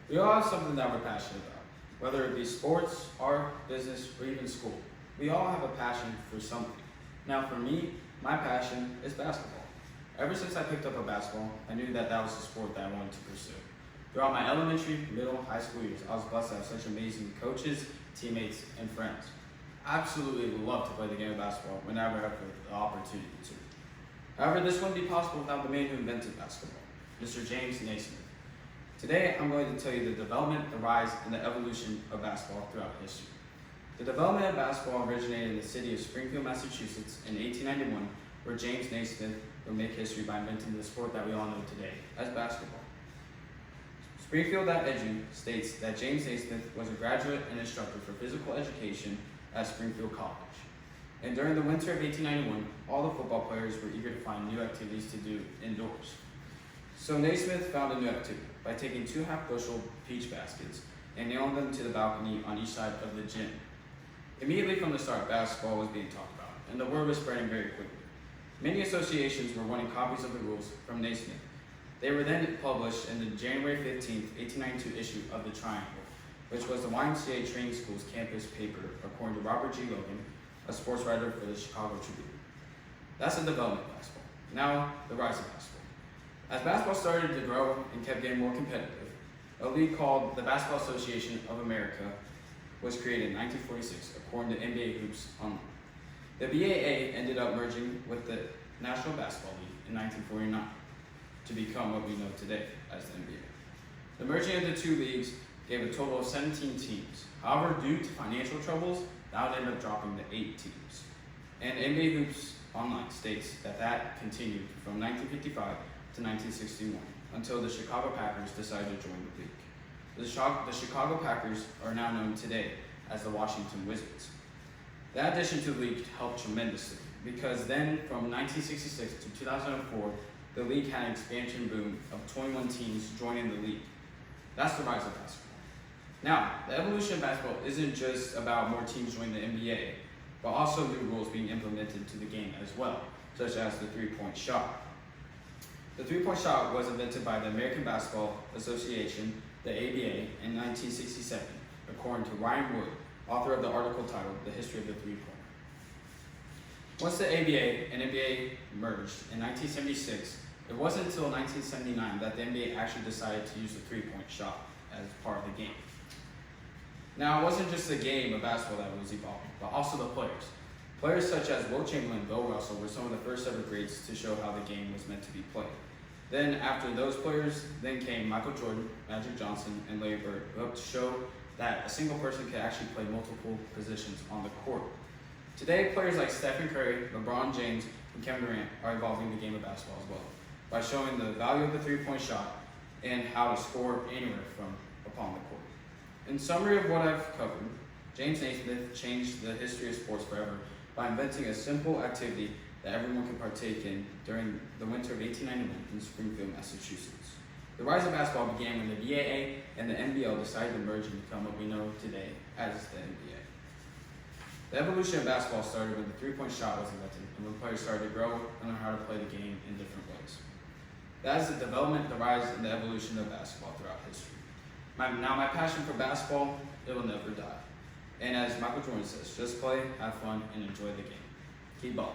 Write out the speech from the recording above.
We all have something that we're passionate about, whether it be sports, art, business, or even school. We all have a passion for something. Now, for me, my passion is basketball. Ever since I picked up a basketball, I knew that that was the sport that I wanted to pursue. Throughout my elementary, middle, high school years, I was blessed to have such amazing coaches, teammates, and friends. I absolutely would love to play the game of basketball whenever I have the opportunity to. However, this wouldn't be possible without the man who invented basketball, Mr. James Naismith. Today, I'm going to tell you the development, the rise, and the evolution of basketball throughout history. The development of basketball originated in the city of Springfield, Massachusetts in 1891, where James Naismith would make history by inventing the sport that we all know today as basketball. Springfield.edu states that James Naismith was a graduate and instructor for physical education at Springfield College. And during the winter of 1891, all the football players were eager to find new activities to do indoors. So Naismith found a new activity by taking 2 half-bushel peach baskets and nailing them to the balcony on each side of the gym. Immediately from the start, basketball was being talked about, and the word was spreading very quickly. Many associations were wanting copies of the rules from Naismith. They were then published in the January 15, 1892 issue of The Triangle, which was the YMCA Training School's campus paper, according to Robert G. Logan, a sports writer for the Chicago Tribune. That's the development of basketball. Now, the rise of basketball. As basketball started to grow and kept getting more competitive, a league called the Basketball Association of America was created in 1946, according to NBA Hoops Online. The BAA ended up merging with the National Basketball League in 1949 to become what we know today as the NBA. The merging of the 2 leagues gave a total of 17 teams. However, due to financial troubles, that would end up dropping to 8 teams. And NBA Hoops Online states that that continued from 1955 to 1961 until the Chicago Packers decided to join the league. The Chicago Packers are now known today as the Washington Wizards. That addition to the league helped tremendously because then from 1966 to 2004, the league had an expansion boom of 21 teams joining the league. That's the rise of basketball. Now, the evolution of basketball isn't just about more teams joining the NBA, but also new rules being implemented to the game as well, such as the three-point shot. The three-point shot was invented by the American Basketball Association, the ABA, in 1967, according to Ryan Wood, author of the article titled The History of the Three-Pointer. Once the ABA and NBA merged in 1976, it wasn't until 1979 that the NBA actually decided to use the three-point shot as part of the game. Now, it wasn't just the game of basketball that was evolving, but also the players. Players such as Wilt Chamberlain and Bill Russell were some of the first ever greats to show how the game was meant to be played. Then, after those players, then came Michael Jordan, Magic Johnson, and Larry Bird, who helped show that a single person could actually play multiple positions on the court. Today, players like Stephen Curry, LeBron James, and Kevin Durant are evolving the game of basketball as well by showing the value of the three-point shot and how to score anywhere from upon the court. In summary of what I've covered, James Naismith changed the history of sports forever by inventing a simple activity that everyone could partake in during the winter of 1891 in Springfield, Massachusetts. The rise of basketball began when the BAA and the NBL decided to merge and become what we know today as the NBA. The evolution of basketball started when the three-point shot was invented and when players started to grow and learn how to play the game in different ways. That is the development, the rise, and the evolution of basketball throughout history. My passion for basketball, it will never die. And as Michael Jordan says, just play, have fun, and enjoy the game. Keep balling.